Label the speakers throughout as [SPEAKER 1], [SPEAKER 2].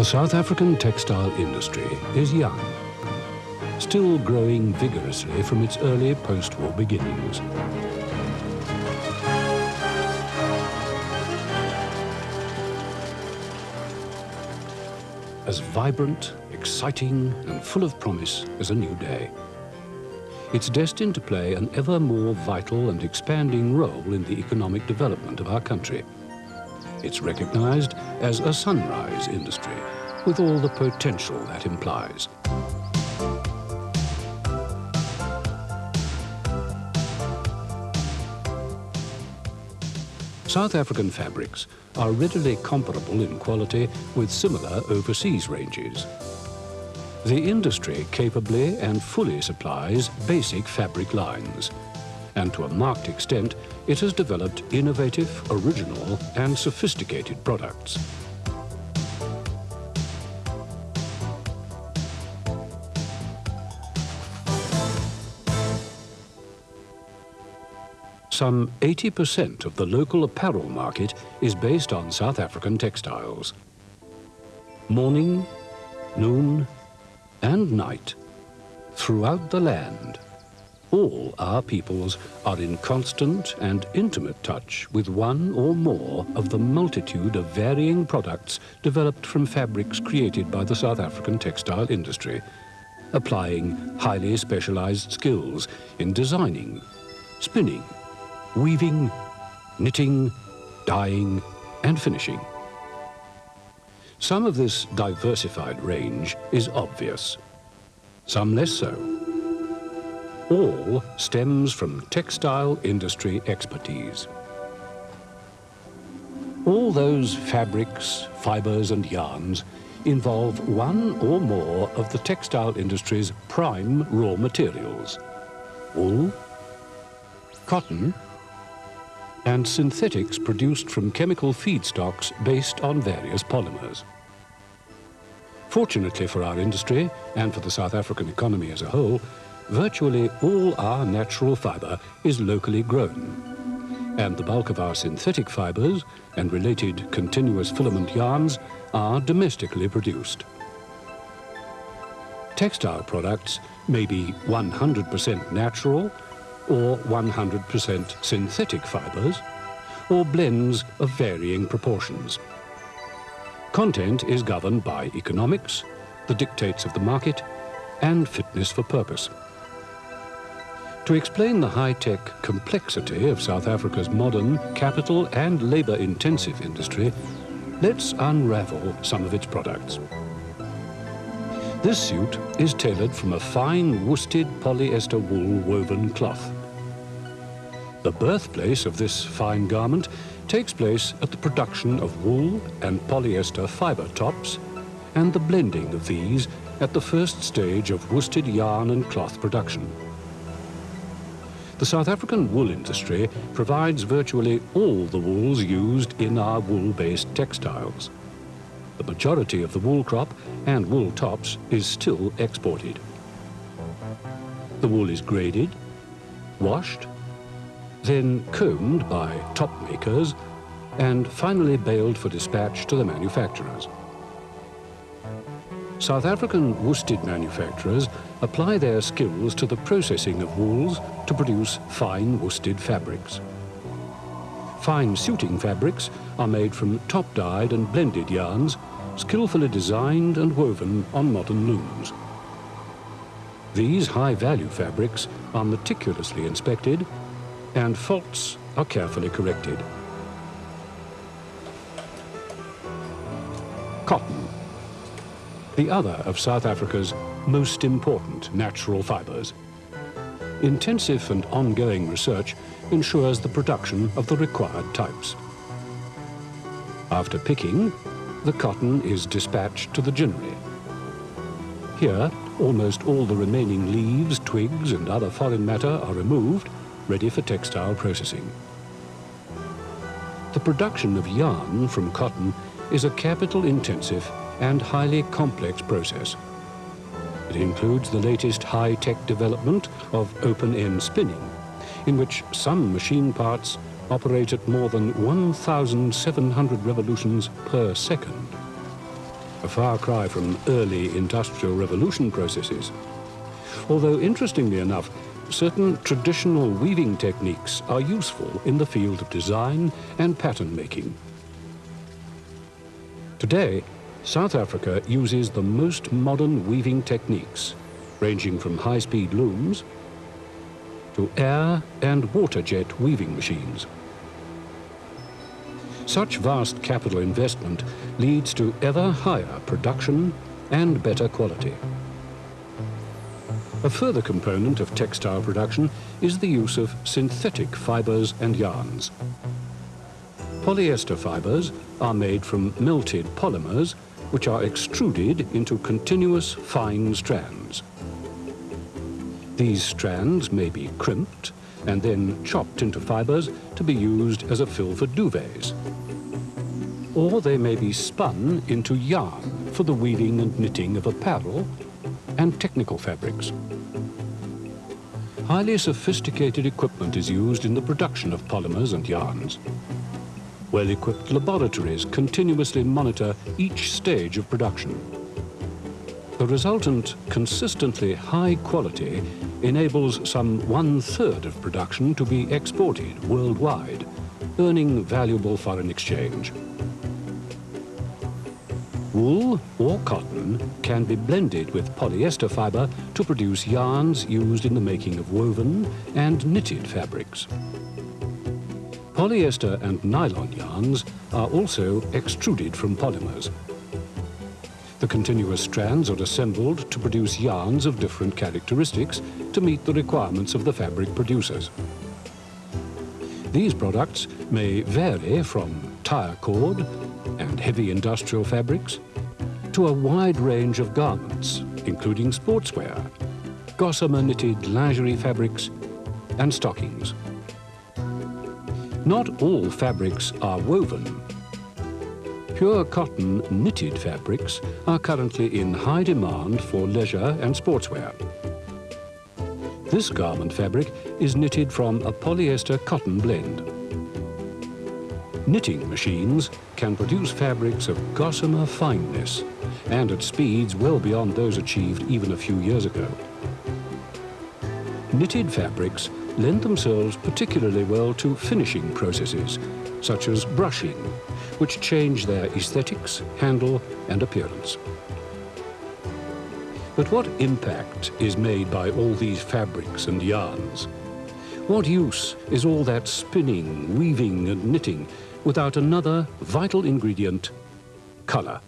[SPEAKER 1] South African textile industry is young, still growing vigorously from its early post-war beginnings. As vibrant, exciting, and full of promise as a new day. It's destined to play an ever more vital and expanding role in the economic development of our country. It's recognized as a sunrise industry, with all the potential that implies. South African fabrics are readily comparable in quality with similar overseas ranges. The industry capably and fully supplies basic fabric lines, and to a marked extent, it has developed innovative, original, and sophisticated products. Some 80% of the local apparel market is based on South African textiles. Morning, noon, and night, throughout the land, all our peoples are in constant and intimate touch with one or more of the multitude of varying products developed from fabrics created by the South African textile industry, applying highly specialized skills in designing, spinning, weaving, knitting, dyeing, and finishing. Some of this diversified range is obvious, some less so. All stems from textile industry expertise. All those fabrics, fibers, and yarns involve one or more of the textile industry's prime raw materials: wool, cotton, and synthetics produced from chemical feedstocks based on various polymers. Fortunately for our industry, and for the South African economy as a whole, virtually all our natural fiber is locally grown, and the bulk of our synthetic fibers and related continuous filament yarns are domestically produced. Textile products may be 100% natural, or 100% synthetic fibers, or blends of varying proportions. Content is governed by economics, the dictates of the market, and fitness for purpose. To explain the high-tech complexity of South Africa's modern, capital and labor-intensive industry, let's unravel some of its products. This suit is tailored from a fine worsted polyester wool woven cloth. The birthplace of this fine garment takes place at the production of wool and polyester fiber tops, and the blending of these at the first stage of worsted yarn and cloth production. The South African wool industry provides virtually all the wools used in our wool-based textiles. The majority of the wool crop and wool tops is still exported. The wool is graded, washed, then combed by top makers, and finally baled for dispatch to the manufacturers. South African worsted manufacturers apply their skills to the processing of wools to produce fine worsted fabrics. Fine suiting fabrics are made from top-dyed and blended yarns, skillfully designed and woven on modern looms. These high-value fabrics are meticulously inspected, and faults are carefully corrected. Cotton, the other of South Africa's most important natural fibers. Intensive and ongoing research ensures the production of the required types. After picking, the cotton is dispatched to the ginnery. Here, almost all the remaining leaves, twigs, and other foreign matter are removed, ready for textile processing. The production of yarn from cotton is a capital-intensive and highly complex process. It includes the latest high-tech development of open-end spinning, in which some machine parts operate at more than 1,700 revolutions per second. a far cry from early Industrial Revolution processes. Although, interestingly enough, certain traditional weaving techniques are useful in the field of design and pattern making. Today, South Africa uses the most modern weaving techniques, ranging from high-speed looms to air and water jet weaving machines. Such vast capital investment leads to ever higher production and better quality. A further component of textile production is the use of synthetic fibers and yarns. Polyester fibers are made from melted polymers, which are extruded into continuous fine strands. These strands may be crimped and then chopped into fibers to be used as a fill for duvets. Or they may be spun into yarn for the weaving and knitting of apparel and technical fabrics. Highly sophisticated equipment is used in the production of polymers and yarns. Well-equipped laboratories continuously monitor each stage of production. The resultant consistently high quality enables some 1/3 of production to be exported worldwide, earning valuable foreign exchange. Wool or cotton can be blended with polyester fiber to produce yarns used in the making of woven and knitted fabrics. Polyester and nylon yarns are also extruded from polymers. The continuous strands are assembled to produce yarns of different characteristics to meet the requirements of the fabric producers. These products may vary from tire cord and heavy industrial fabrics to a wide range of garments, including sportswear, gossamer knitted lingerie fabrics, and stockings. Not all fabrics are woven. Pure cotton knitted fabrics are currently in high demand for leisure and sportswear. This garment fabric is knitted from a polyester cotton blend. Knitting machines can produce fabrics of gossamer fineness and at speeds well beyond those achieved even a few years ago. Knitted fabrics lend themselves particularly well to finishing processes, such as brushing, which change their aesthetics, handle, and appearance. But what impact is made by all these fabrics and yarns? What use is all that spinning, weaving, and knitting without another vital ingredient, color?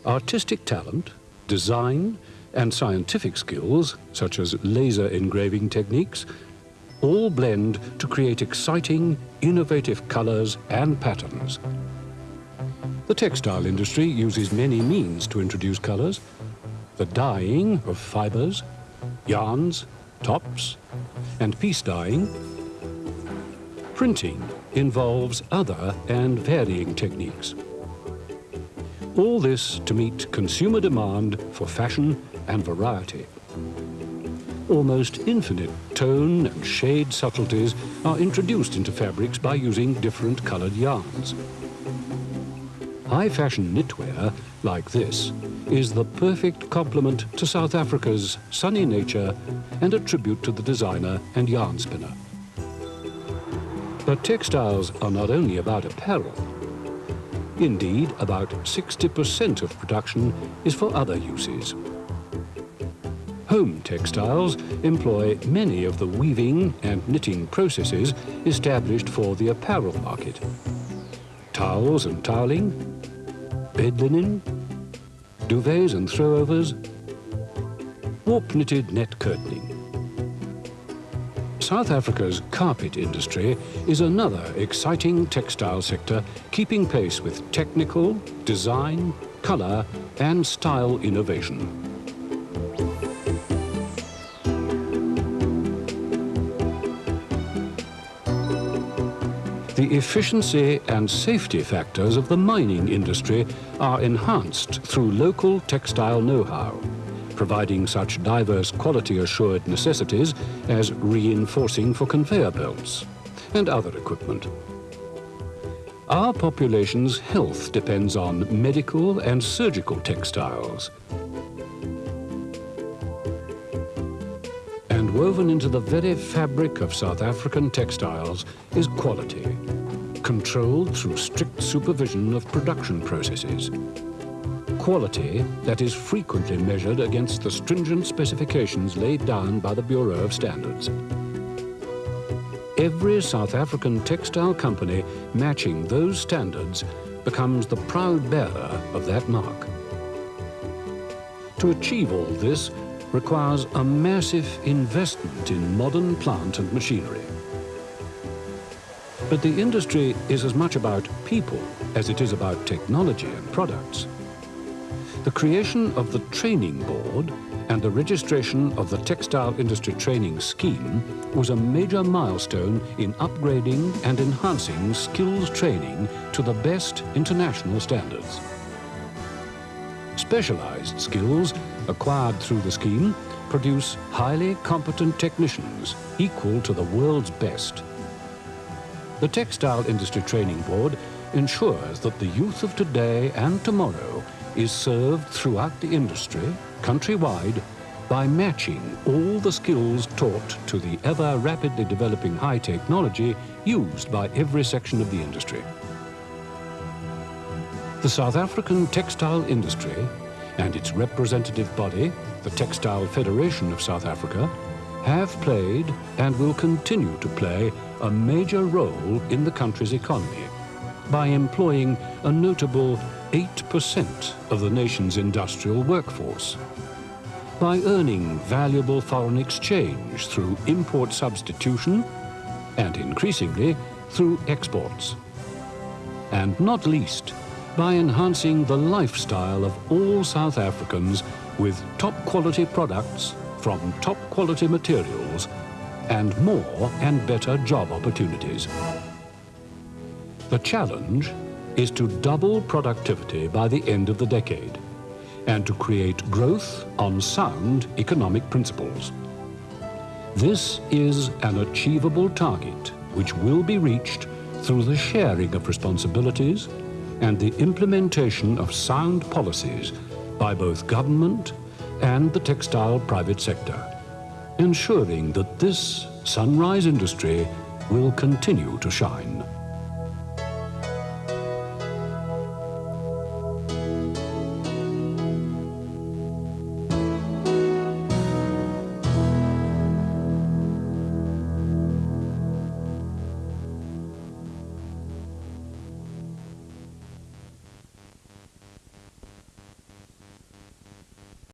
[SPEAKER 1] Artistic talent, design, and scientific skills, such as laser engraving techniques, all blend to create exciting, innovative colors and patterns. The textile industry uses many means to introduce colors: the dyeing of fibers, yarns, tops, and piece dyeing. Printing involves other and varying techniques. All this to meet consumer demand for fashion and variety. Almost infinite tone and shade subtleties are introduced into fabrics by using different colored yarns. High-fashion knitwear, like this, is the perfect complement to South Africa's sunny nature and a tribute to the designer and yarn spinner. But textiles are not only about apparel. Indeed, about 60% of production is for other uses. Home textiles employ many of the weaving and knitting processes established for the apparel market. Towels and toweling, bed linen, duvets and throwovers, warp-knitted net curtaining. South Africa's carpet industry is another exciting textile sector keeping pace with technical, design, color, and style innovation. The efficiency and safety factors of the mining industry are enhanced through local textile know-how, providing such diverse quality-assured necessities as reinforcing for conveyor belts and other equipment. Our population's health depends on medical and surgical textiles. And woven into the very fabric of South African textiles is quality, controlled through strict supervision of production processes. Quality that is frequently measured against the stringent specifications laid down by the Bureau of Standards. Every South African textile company matching those standards becomes the proud bearer of that mark. To achieve all this requires a massive investment in modern plant and machinery. But the industry is as much about people as it is about technology and products. The creation of the training board and the registration of the Textile Industry Training Scheme was a major milestone in upgrading and enhancing skills training to the best international standards. Specialized skills acquired through the scheme produce highly competent technicians equal to the world's best. The Textile Industry Training Board ensures that the youth of today and tomorrow is served throughout the industry, countrywide, by matching all the skills taught to the ever rapidly developing high technology used by every section of the industry. The South African textile industry and its representative body, the Textile Federation of South Africa, have played and will continue to play a major role in the country's economy by employing a notable 8% of the nation's industrial workforce, by earning valuable foreign exchange through import substitution and increasingly through exports, and not least by enhancing the lifestyle of all South Africans with top quality products from top quality materials and more and better job opportunities. The challenge is to double productivity by the end of the decade and to create growth on sound economic principles. This is an achievable target which will be reached through the sharing of responsibilities and the implementation of sound policies by both government and the textile private sector, ensuring that this sunrise industry will continue to shine.